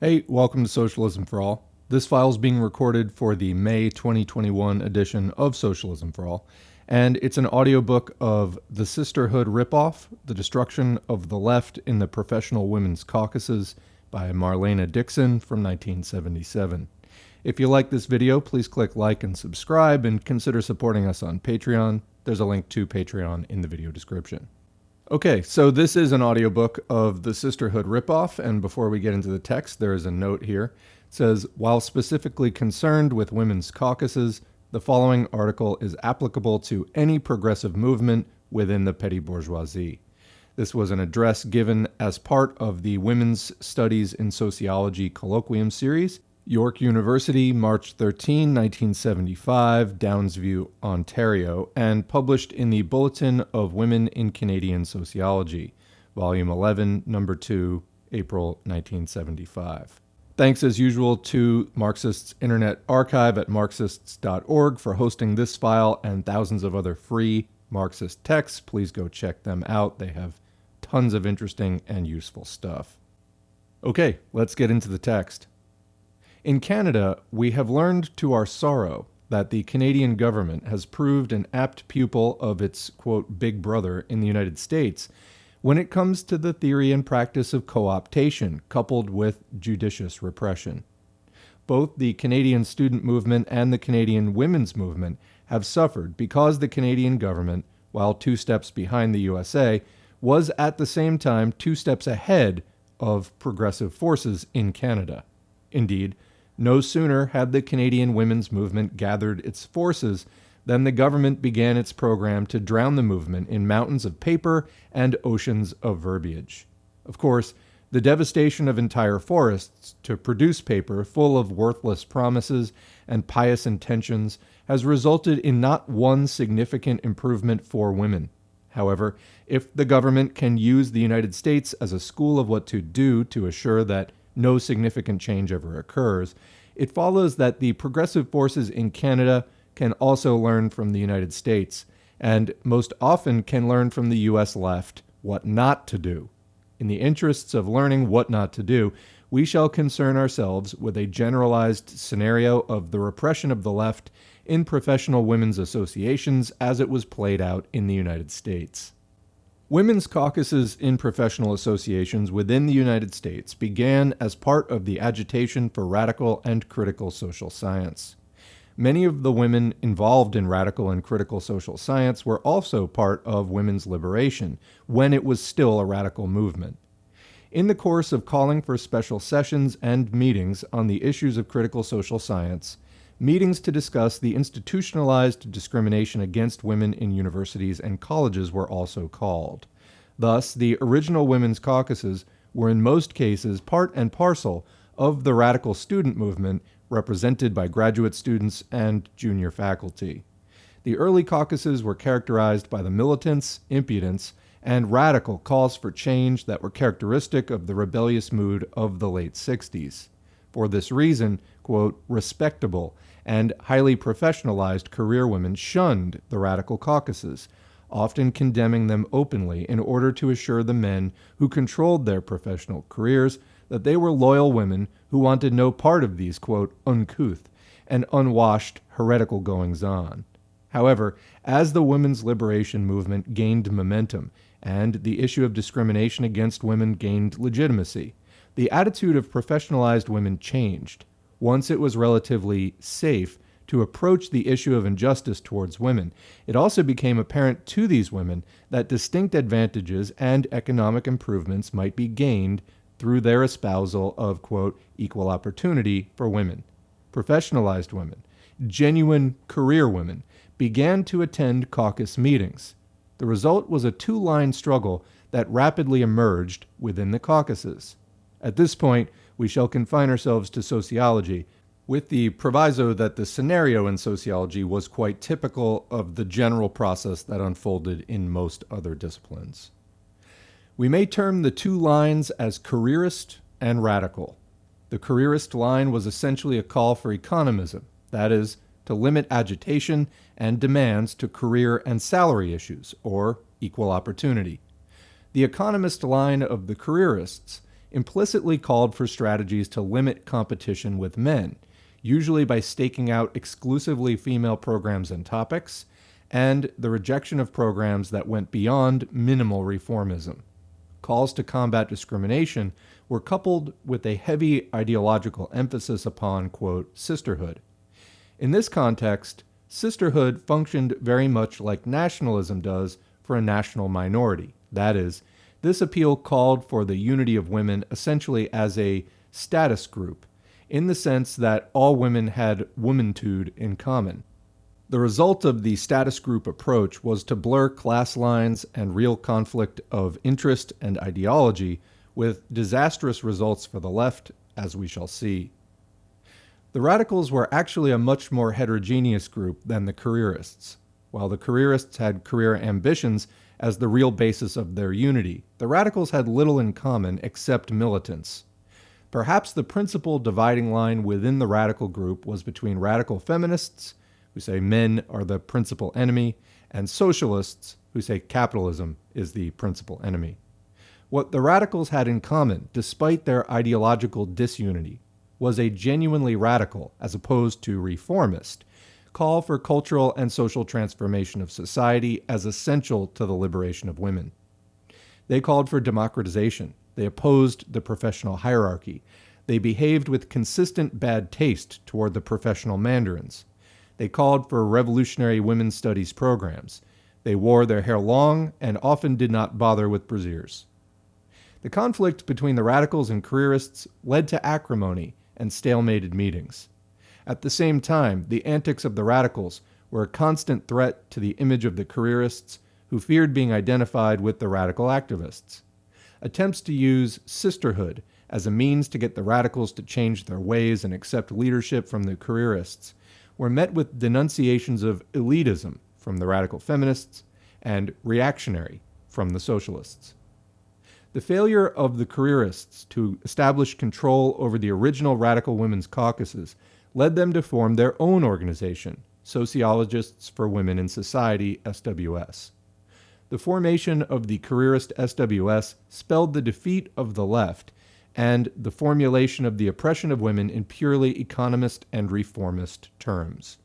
Hey, welcome to Socialism for All. This file is being recorded for the May 2021 edition of Socialism for All, and it's an audiobook of The Sisterhood Ripoff, The Destruction of the Left in the Professional Women's Caucuses by Marlene Dixon from 1977. If you like this video, please click like and subscribe, and consider supporting us on Patreon. There's a link to Patreon in the video description. Okay, so this is an audiobook of The Sisterhood Ripoff, and before we get into the text, there is a note here. It says, while specifically concerned with women's caucuses, the following article is applicable to any progressive movement within the petty bourgeoisie. This was an address given as part of the Women's Studies in Sociology Colloquium Series, York University, March 13, 1975, Downsview, Ontario, and published in the Bulletin of Women in Canadian Sociology, Volume 11, Number 2, April 1975. Thanks as usual to Marxist's Internet Archive at marxists.org for hosting this file and thousands of other free Marxist texts. Please go check them out. They have tons of interesting and useful stuff. Okay, let's get into the text. In Canada, we have learned to our sorrow that the Canadian government has proved an apt pupil of its, quote, big brother in the United States when it comes to the theory and practice of co-optation coupled with judicious repression. Both the Canadian student movement and the Canadian women's movement have suffered because the Canadian government, while 2 steps behind the USA, was at the same time 2 steps ahead of progressive forces in Canada. Indeed, no sooner had the Canadian women's movement gathered its forces than the government began its program to drown the movement in mountains of paper and oceans of verbiage. Of course, the devastation of entire forests to produce paper full of worthless promises and pious intentions has resulted in not one significant improvement for women. However, if the government can use the United States as a school of what to do to assure that no significant change ever occurs, it follows that the progressive forces in Canada can also learn from the United States, and most often can learn from the US left what not to do. In the interests of learning what not to do, we shall concern ourselves with a generalized scenario of the repression of the left in professional women's associations as it was played out in the United States. Women's caucuses in professional associations within the United States began as part of the agitation for radical and critical social science. Many of the women involved in radical and critical social science were also part of women's liberation, when it was still a radical movement. In the course of calling for special sessions and meetings on the issues of critical social science, meetings to discuss the institutionalized discrimination against women in universities and colleges were also called. Thus, the original women's caucuses were in most cases part and parcel of the radical student movement represented by graduate students and junior faculty. The early caucuses were characterized by the militance, impudence, and radical calls for change that were characteristic of the rebellious mood of the late 60s. For this reason, quote, respectable and highly professionalized career women shunned the radical caucuses, often condemning them openly in order to assure the men who controlled their professional careers that they were loyal women who wanted no part of these, quote, uncouth and unwashed heretical goings-on. However, as the women's liberation movement gained momentum and the issue of discrimination against women gained legitimacy, the attitude of professionalized women changed. Once it was relatively safe to approach the issue of injustice towards women, it also became apparent to these women that distinct advantages and economic improvements might be gained through their espousal of, quote, equal opportunity for women. Professionalized women, genuine career women, began to attend caucus meetings. The result was a 2-line struggle that rapidly emerged within the caucuses. At this point, we shall confine ourselves to sociology, with the proviso that the scenario in sociology was quite typical of the general process that unfolded in most other disciplines. We may term the 2 lines as careerist and radical. The careerist line was essentially a call for economism, that is, to limit agitation and demands to career and salary issues, or equal opportunity. The economist line of the careerists implicitly called for strategies to limit competition with men, usually by staking out exclusively female programs and topics, and the rejection of programs that went beyond minimal reformism. Calls to combat discrimination were coupled with a heavy ideological emphasis upon, quote, sisterhood. In this context, sisterhood functioned very much like nationalism does for a national minority. That is, this appeal called for the unity of women essentially as a status group, in the sense that all women had womantude in common. The result of the status group approach was to blur class lines and real conflict of interest and ideology, with disastrous results for the left, as we shall see. The radicals were actually a much more heterogeneous group than the careerists. While the careerists had career ambitions as the real basis of their unity, the radicals had little in common except militance. Perhaps the principal dividing line within the radical group was between radical feminists, who say men are the principal enemy, and socialists, who say capitalism is the principal enemy. What the radicals had in common, despite their ideological disunity, was a genuinely radical, as opposed to reformist, call for cultural and social transformation of society as essential to the liberation of women. They called for democratization. They opposed the professional hierarchy. They behaved with consistent bad taste toward the professional mandarins. They called for revolutionary women's studies programs. They wore their hair long and often did not bother with brasiers. The conflict between the radicals and careerists led to acrimony and stalemated meetings. At the same time, the antics of the radicals were a constant threat to the image of the careerists, who feared being identified with the radical activists. Attempts to use sisterhood as a means to get the radicals to change their ways and accept leadership from the careerists were met with denunciations of elitism from the radical feminists and reactionary from the socialists. The failure of the careerists to establish control over the original radical women's caucuses led them to form their own organization, Sociologists for Women in Society, SWS. The formation of the careerist SWS spelled the defeat of the left and the formulation of the oppression of women in purely economist and reformist terms.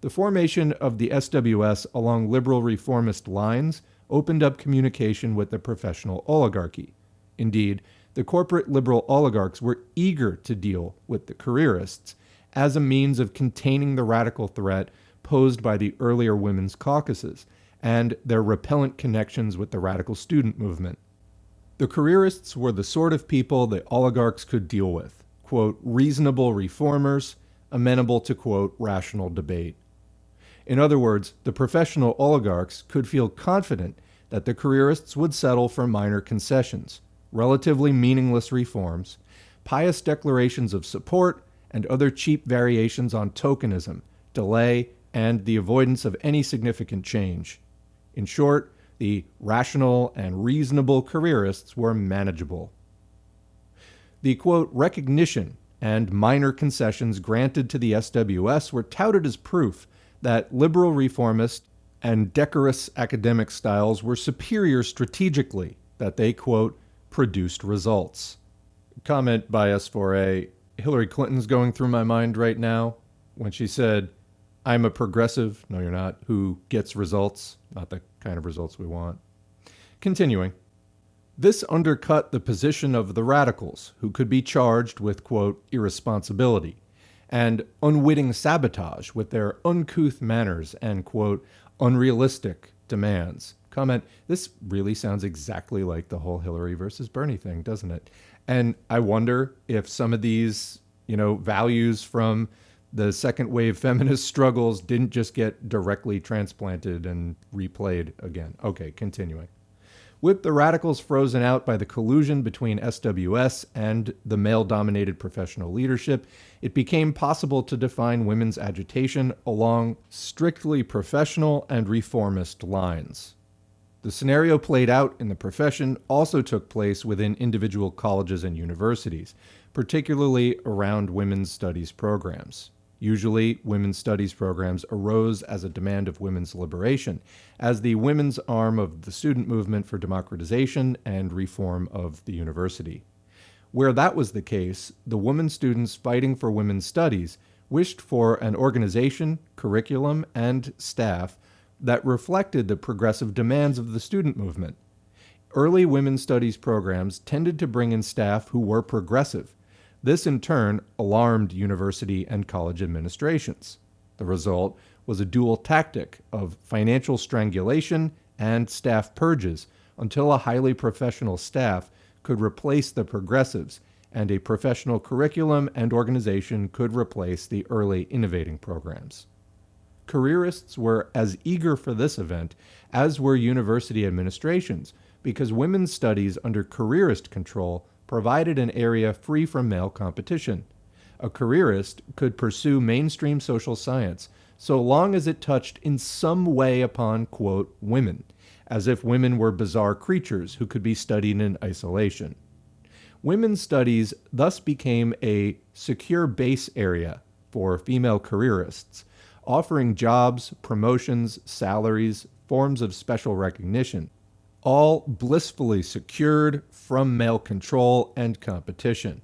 The formation of the SWS along liberal reformist lines opened up communication with the professional oligarchy. Indeed, the corporate liberal oligarchs were eager to deal with the careerists as a means of containing the radical threat posed by the earlier women's caucuses and their repellent connections with the radical student movement. The careerists were the sort of people the oligarchs could deal with, quote, reasonable reformers, amenable to, quote, rational debate. In other words, the professional oligarchs could feel confident that the careerists would settle for minor concessions, relatively meaningless reforms, pious declarations of support, and other cheap variations on tokenism, delay, and the avoidance of any significant change. In short, the rational and reasonable careerists were manageable. The, quote, recognition and minor concessions granted to the SWS were touted as proof that liberal reformist and decorous academic styles were superior strategically, that they, quote, produced results. Comment by S4A, Hillary Clinton's going through my mind right now when she said, I'm a progressive, no you're not, who gets results, not the kind of results we want. Continuing. This undercut the position of the radicals, who could be charged with, quote, irresponsibility and unwitting sabotage with their uncouth manners and, quote, unrealistic demands. Comment, this really sounds exactly like the whole Hillary versus Bernie thing, doesn't it? And I wonder if some of these, values from the second wave feminist struggles didn't just get directly transplanted and replayed again. Okay, continuing. With the radicals frozen out by the collusion between SWS and the male-dominated professional leadership, it became possible to define women's agitation along strictly professional and reformist lines. The scenario played out in the profession also took place within individual colleges and universities, particularly around women's studies programs. Usually, women's studies programs arose as a demand of women's liberation, as the women's arm of the student movement for democratization and reform of the university. Where that was the case, the women students fighting for women's studies wished for an organization, curriculum, and staff that reflected the progressive demands of the student movement. Early women's studies programs tended to bring in staff who were progressive. This, in turn, alarmed university and college administrations. The result was a dual tactic of financial strangulation and staff purges until a highly professional staff could replace the progressives and a professional curriculum and organization could replace the early innovating programs. Careerists were as eager for this event as were university administrations because women's studies under careerist control provided an area free from male competition. A careerist could pursue mainstream social science so long as it touched in some way upon, quote, women, as if women were bizarre creatures who could be studied in isolation. Women's studies thus became a secure base area for female careerists, offering jobs, promotions, salaries, forms of special recognition, all blissfully secured from male control and competition.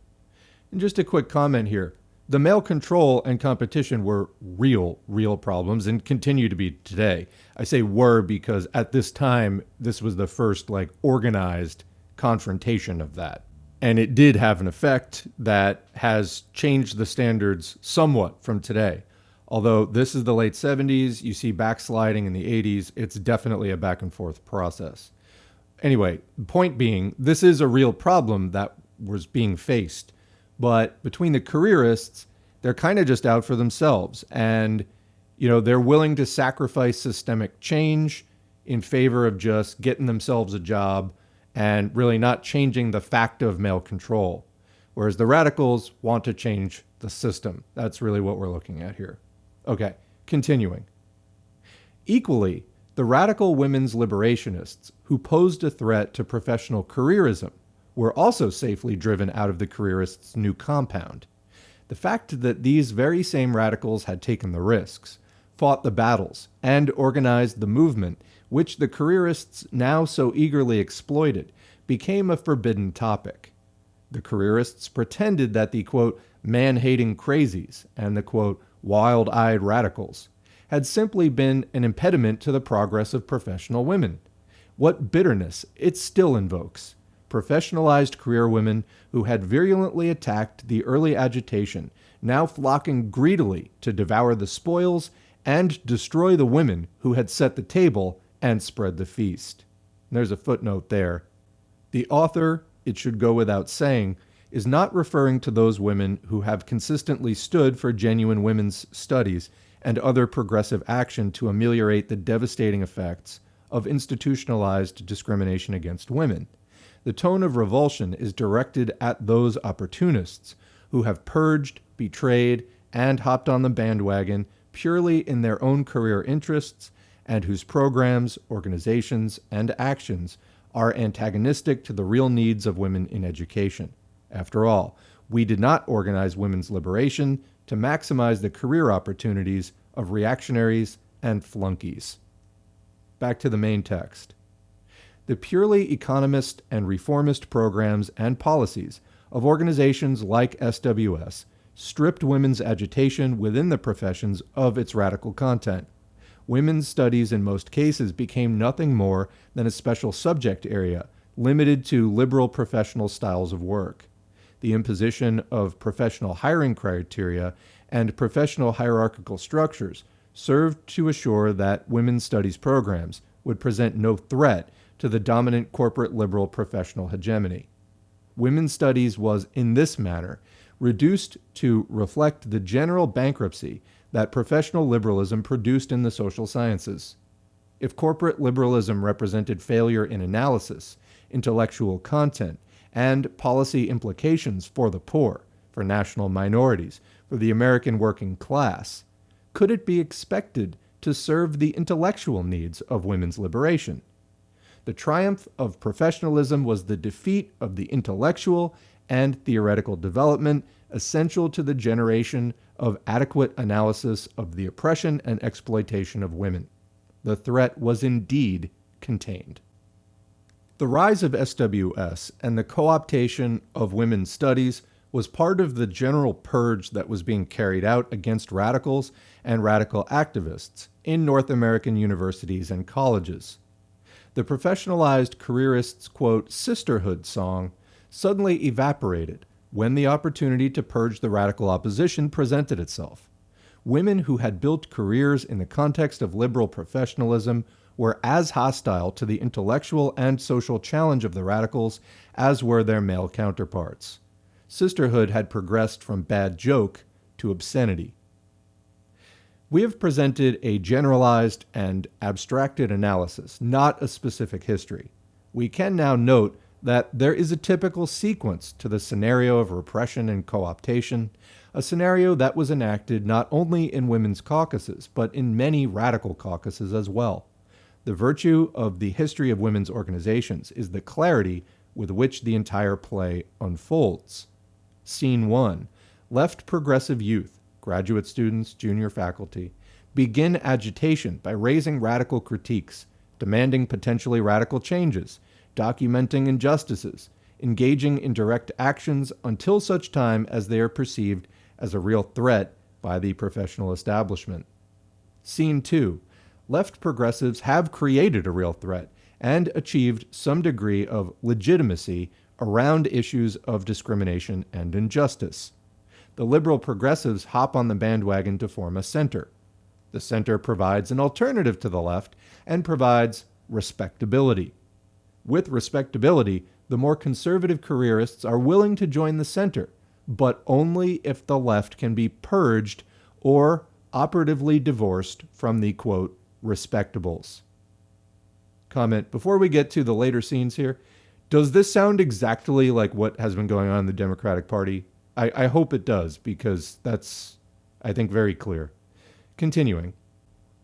And just a quick comment here. The male control and competition were real problems and continue to be today. I say were because at this time, this was the first organized confrontation of that. And it did have an effect that has changed the standards somewhat from today. Although this is the late 70s, you see backsliding in the 80s, it's definitely a back and forth process. Anyway, the point being, this is a real problem that was being faced. But between the careerists, they're kind of just out for themselves. And, they're willing to sacrifice systemic change in favor of just getting themselves a job and really not changing the fact of male control. Whereas the radicals want to change the system. That's really what we're looking at here. Okay, continuing. Equally, the radical women's liberationists who posed a threat to professional careerism were also safely driven out of the careerists' new compound. The fact that these very same radicals had taken the risks, fought the battles, and organized the movement, which the careerists now so eagerly exploited, became a forbidden topic. The careerists pretended that the, quote, man-hating crazies and the, quote, wild-eyed radicals had simply been an impediment to the progress of professional women. What bitterness it still invokes. Professionalized career women who had virulently attacked the early agitation, now flocking greedily to devour the spoils and destroy the women who had set the table and spread the feast. There's a footnote there. The author, it should go without saying, is not referring to those women who have consistently stood for genuine women's studies and other progressive action to ameliorate the devastating effects of institutionalized discrimination against women. The tone of revulsion is directed at those opportunists who have purged, betrayed, and hopped on the bandwagon purely in their own career interests and whose programs, organizations, and actions are antagonistic to the real needs of women in education. After all, we did not organize women's liberation to maximize the career opportunities of reactionaries and flunkies. Back to the main text. The purely economist and reformist programs and policies of organizations like SWS stripped women's agitation within the professions of its radical content. Women's studies in most cases became nothing more than a special subject area limited to liberal professional styles of work. The imposition of professional hiring criteria and professional hierarchical structures served to assure that women's studies programs would present no threat to the dominant corporate liberal professional hegemony. Women's studies was, in this manner, reduced to reflect the general bankruptcy that professional liberalism produced in the social sciences. If corporate liberalism represented failure in analysis, intellectual content, and policy implications for the poor, for national minorities, for the American working class, could it be expected to serve the intellectual needs of women's liberation? The triumph of professionalism was the defeat of the intellectual and theoretical development essential to the generation of adequate analysis of the oppression and exploitation of women. The threat was indeed contained. The rise of SWS and the co-optation of women's studies was part of the general purge that was being carried out against radicals and radical activists in North American universities and colleges. The professionalized Careerists' quote, Sisterhood song suddenly evaporated when the opportunity to purge the radical opposition presented itself. Women who had built careers in the context of liberal professionalism were as hostile to the intellectual and social challenge of the radicals as were their male counterparts. Sisterhood had progressed from bad joke to obscenity. We have presented a generalized and abstracted analysis, not a specific history. We can now note that there is a typical sequence to the scenario of repression and co-optation, a scenario that was enacted not only in women's caucuses, but in many radical caucuses as well. The virtue of the history of women's organizations is the clarity with which the entire play unfolds. Scene 1. Left progressive youth, graduate students, junior faculty, begin agitation by raising radical critiques, demanding potentially radical changes, documenting injustices, engaging in direct actions until such time as they are perceived as a real threat by the professional establishment. Scene 2. Left progressives have created a real threat and achieved some degree of legitimacy around issues of discrimination and injustice. The liberal progressives hop on the bandwagon to form a center. The center provides an alternative to the left and provides respectability. With respectability, the more conservative careerists are willing to join the center, but only if the left can be purged or operatively divorced from the, quote, respectables. Comment, before we get to the later scenes here, does this sound exactly like what has been going on in the Democratic Party? I hope it does, because that's, I think, very clear. Continuing.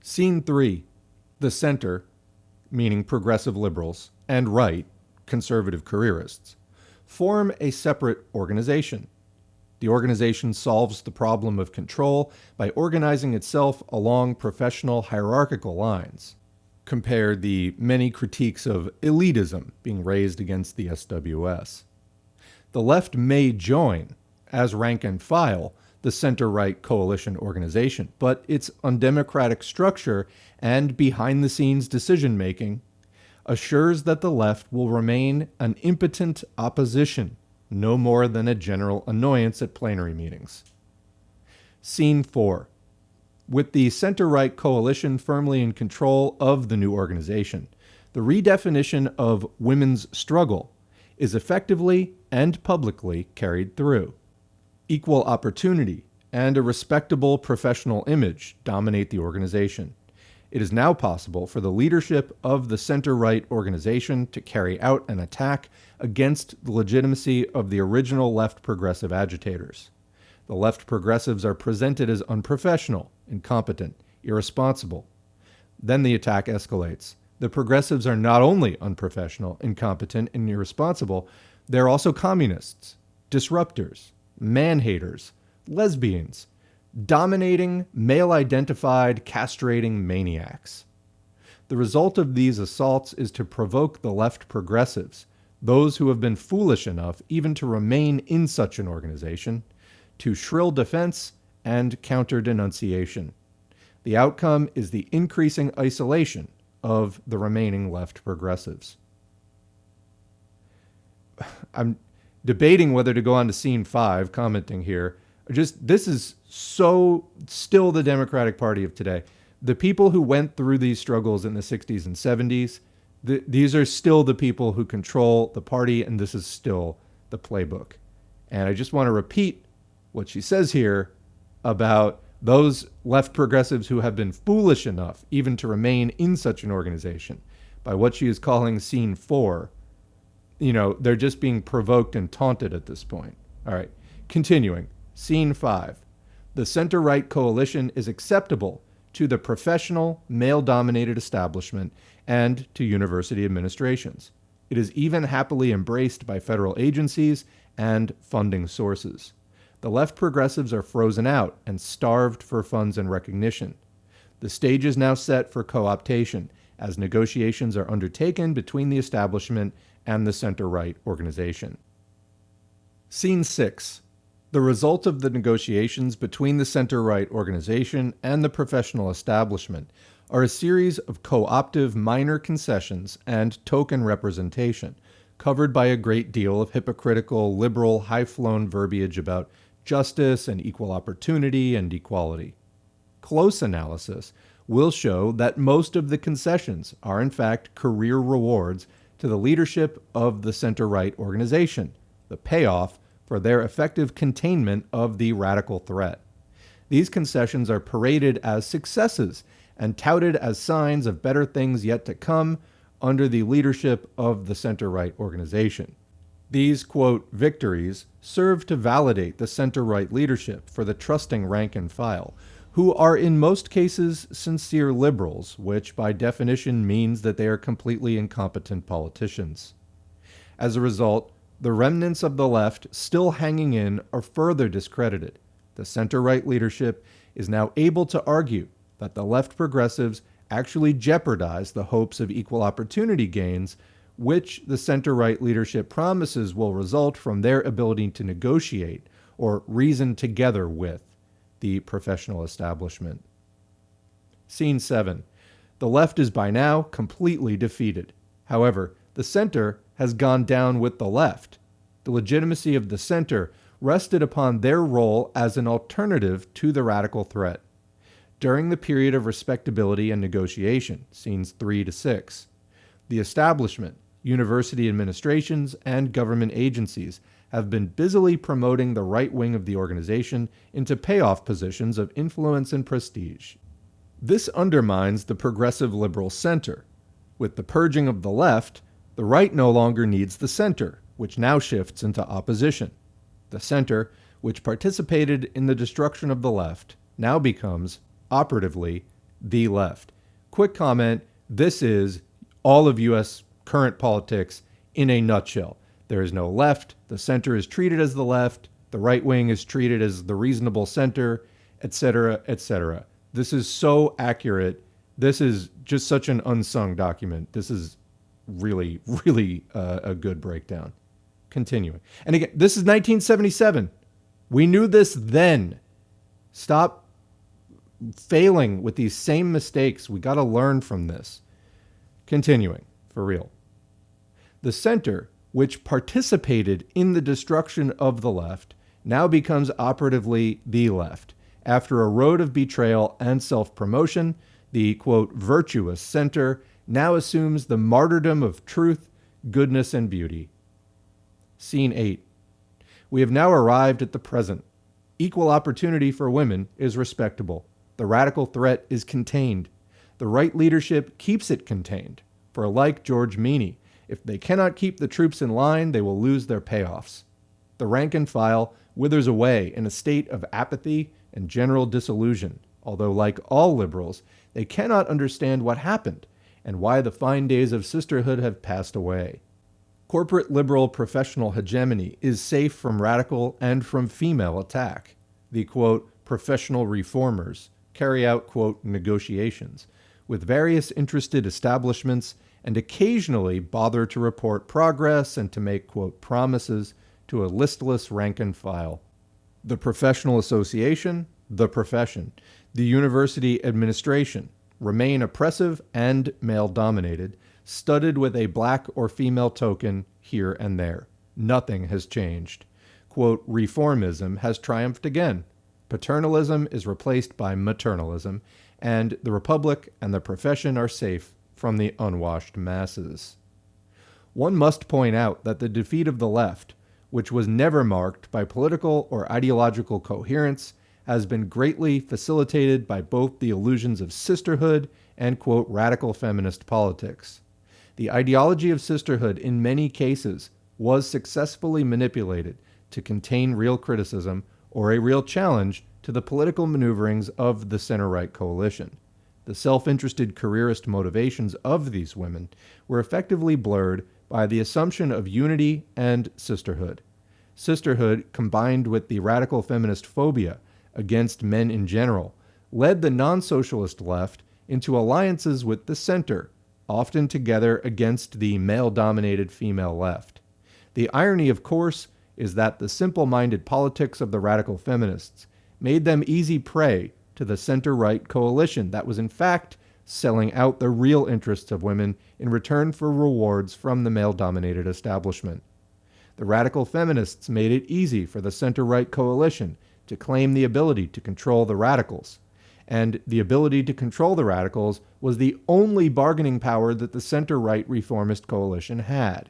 Scene 3. The center, meaning progressive liberals, and right, conservative careerists, form a separate organization. The organization solves the problem of control by organizing itself along professional hierarchical lines. Compare the many critiques of elitism being raised against the SWS. The left may join, as rank and file, the center-right coalition organization, but its undemocratic structure and behind-the-scenes decision-making assures that the left will remain an impotent opposition, no more than a general annoyance at plenary meetings. Scene 4. With the center-right coalition firmly in control of the new organization, the redefinition of women's struggle is effectively and publicly carried through. Equal opportunity and a respectable professional image dominate the organization. It is now possible for the leadership of the center-right organization to carry out an attack against the legitimacy of the original left progressive agitators. The left progressives are presented as unprofessional, incompetent, irresponsible. Then the attack escalates. The progressives are not only unprofessional, incompetent, and irresponsible, they're also communists, disruptors, man-haters, lesbians, dominating, male-identified, castrating maniacs. The result of these assaults is to provoke the left progressives, those who have been foolish enough even to remain in such an organization, to shrill defense and counter-denunciation. The outcome is the increasing isolation of the remaining left progressives. I'm debating whether to go on to scene 5, commenting here. This is so still the Democratic Party of today. The people who went through these struggles in the 60s and 70s, these are still the people who control the party, and this is still the playbook. And I just want to repeat what she says here about those left progressives who have been foolish enough even to remain in such an organization by what she is calling scene 4. They're just being provoked and taunted at this point. All right, continuing. Scene 5. The center-right coalition is acceptable to the professional, male-dominated establishment and to university administrations. It is even happily embraced by federal agencies and funding sources. The left progressives are frozen out and starved for funds and recognition. The stage is now set for co-optation as negotiations are undertaken between the establishment and the center-right organization. Scene 6. The result of the negotiations between the center-right organization and the professional establishment are a series of co-optive minor concessions and token representation, covered by a great deal of hypocritical, liberal, high-flown verbiage about justice and equal opportunity and equality. Close analysis will show that most of the concessions are in fact career rewards to the leadership of the center-right organization, the payoff for their effective containment of the radical threat. These concessions are paraded as successes and touted as signs of better things yet to come under the leadership of the center-right organization. These, quote, victories serve to validate the center-right leadership for the trusting rank and file, who are in most cases sincere liberals, which by definition means that they are completely incompetent politicians. As a result, the remnants of the left still hanging in are further discredited. The center-right leadership is now able to argue that the left progressives actually jeopardize the hopes of equal opportunity gains, which the center-right leadership promises will result from their ability to negotiate or reason together with the professional establishment. Scene 7. The left is by now completely defeated. However, the center has gone down with the left. The legitimacy of the center rested upon their role as an alternative to the radical threat. During the period of respectability and negotiation, scenes 3 to 6, the establishment, university administrations, and government agencies have been busily promoting the right wing of the organization into payoff positions of influence and prestige. This undermines the progressive liberal center. With the purging of the left, the right no longer needs the center, which now shifts into opposition. The center, which participated in the destruction of the left, now becomes, operatively, the left. Quick comment, this is all of U.S. current politics in a nutshell. There is no left, the center is treated as the left, the right wing is treated as the reasonable center, etc., etc. This is so accurate. This is just such an unsung document. This is really, really a good breakdown. Continuing. And again, this is 1977. We knew this then. Stop failing with these same mistakes. We got to learn from this. Continuing, for real. The center, which participated in the destruction of the left, now becomes operatively the left. After a road of betrayal and self-promotion, the, quote, virtuous center now assumes the martyrdom of truth, goodness, and beauty. Scene 8. We have now arrived at the present. Equal opportunity for women is respectable. The radical threat is contained. The right leadership keeps it contained. For like George Meany, if they cannot keep the troops in line, they will lose their payoffs. The rank and file withers away in a state of apathy and general disillusion, although like all liberals, they cannot understand what happened and why the fine days of sisterhood have passed away. Corporate liberal professional hegemony is safe from radical and from female attack. The, quote, professional reformers carry out, quote, negotiations with various interested establishments and occasionally bother to report progress and to make, quote, promises to a listless rank and file. The professional association, the profession, the university administration remain oppressive and male-dominated, studded with a black or female token here and there. Nothing has changed. Quote, reformism has triumphed again. Paternalism is replaced by maternalism, and the republic and the profession are safe from the unwashed masses. One must point out that the defeat of the left, which was never marked by political or ideological coherence, has been greatly facilitated by both the illusions of sisterhood and, quote, radical feminist politics. The ideology of sisterhood in many cases was successfully manipulated to contain real criticism or a real challenge to the political maneuverings of the center-right coalition. The self-interested careerist motivations of these women were effectively blurred by the assumption of unity and sisterhood. Sisterhood, combined with the radical feminist phobia against men in general, led the non-socialist left into alliances with the center, often together against the male-dominated female left. The irony, of course, is that the simple-minded politics of the radical feminists made them easy prey to the center-right coalition that was in fact selling out the real interests of women in return for rewards from the male-dominated establishment. The radical feminists made it easy for the center-right coalition to claim the ability to control the radicals, and the ability to control the radicals was the only bargaining power that the center-right reformist coalition had.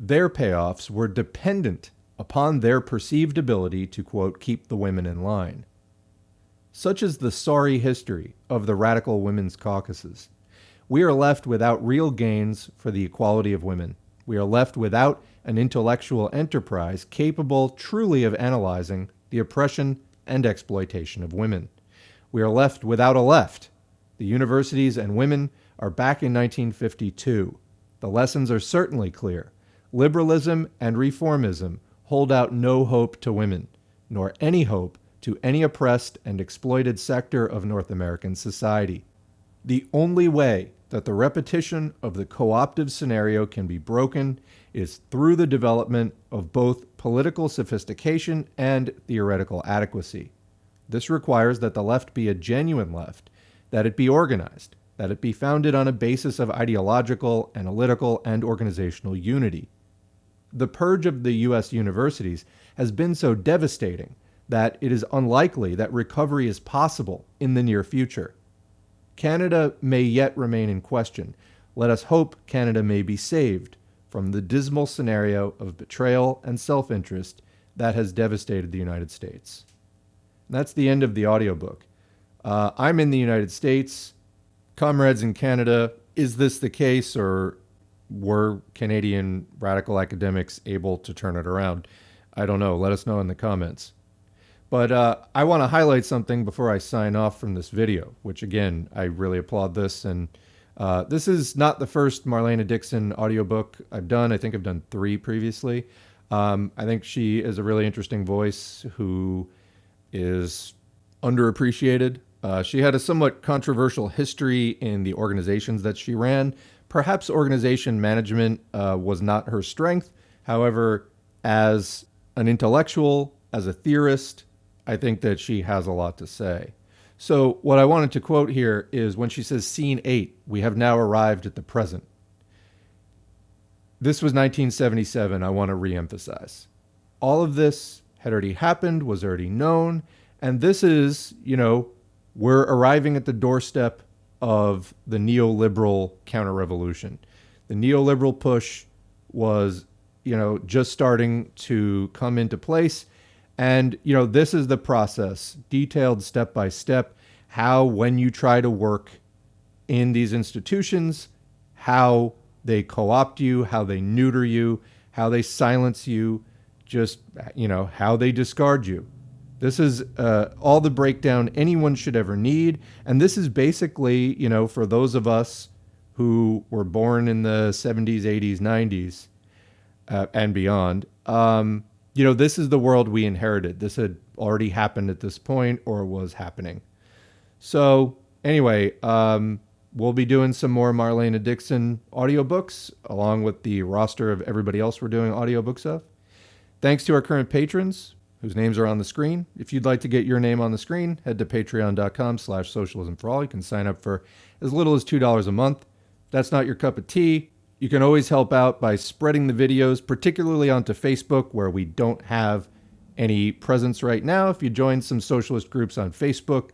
Their payoffs were dependent upon their perceived ability to, quote, keep the women in line. Such is the sorry history of the radical women's caucuses. We are left without real gains for the equality of women. We are left without an intellectual enterprise capable truly of analyzing the oppression and exploitation of women. We are left without a left. The universities and women are back in 1952. The lessons are certainly clear. Liberalism and reformism hold out no hope to women, nor any hope to any oppressed and exploited sector of North American society. The only way that the repetition of the co-optive scenario can be broken is through the development of both political sophistication and theoretical adequacy. This requires that the left be a genuine left, that it be organized, that it be founded on a basis of ideological, analytical, and organizational unity. The purge of the U.S. universities has been so devastating that it is unlikely that recovery is possible in the near future. Canada may yet remain in question. Let us hope Canada may be saved from the dismal scenario of betrayal and self-interest that has devastated the United States. And that's the end of the audiobook. I'm in the United States. Comrades in Canada, is this the case, or were Canadian radical academics able to turn it around? I don't know. Let us know in the comments. But I want to highlight something before I sign off from this video, which again, I really applaud this. And this is not the first Marlene Dixon audiobook I've done. I think I've done 3 previously. I think she is a really interesting voice who is underappreciated. She had a somewhat controversial history in the organizations that she ran. Perhaps organization management was not her strength. However, as an intellectual, as a theorist, I think that she has a lot to say. So what I wanted to quote here is when she says, "Scene 8, we have now arrived at the present." This was 1977, I want to reemphasize. All of this had already happened, was already known, and this is, we're arriving at the doorstep of the neoliberal counter-revolution. The neoliberal push was, just starting to come into place. And, this is the process, detailed step by step, how when you try to work in these institutions, how they co-opt you, how they neuter you, how they silence you, just, how they discard you. This is all the breakdown anyone should ever need. And this is basically, for those of us who were born in the 70s, 80s, 90s, and beyond, this is the world we inherited. This had already happened at this point, or was happening. So anyway, we'll be doing some more Marlene Dixon audiobooks, along with the roster of everybody else we're doing audiobooks of. Thanks to our current patrons, whose names are on the screen. If you'd like to get your name on the screen, head to patreon.com/socialismforall. You can sign up for as little as $2 a month. If that's not your cup of tea, you can always help out by spreading the videos, particularly onto Facebook, where we don't have any presence right now. If you join some socialist groups on Facebook,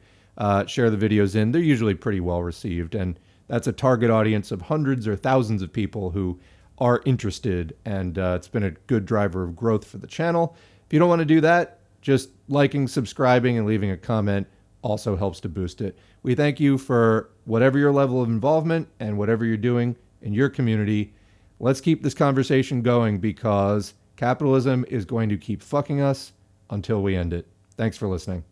share the videos in. They're usually pretty well received, and that's a target audience of hundreds or thousands of people who are interested, and it's been a good driver of growth for the channel. If you don't want to do that, just liking, subscribing, and leaving a comment also helps to boost it. We thank you for whatever your level of involvement and whatever you're doing in your community. Let's keep this conversation going, because capitalism is going to keep fucking us until we end it. Thanks for listening.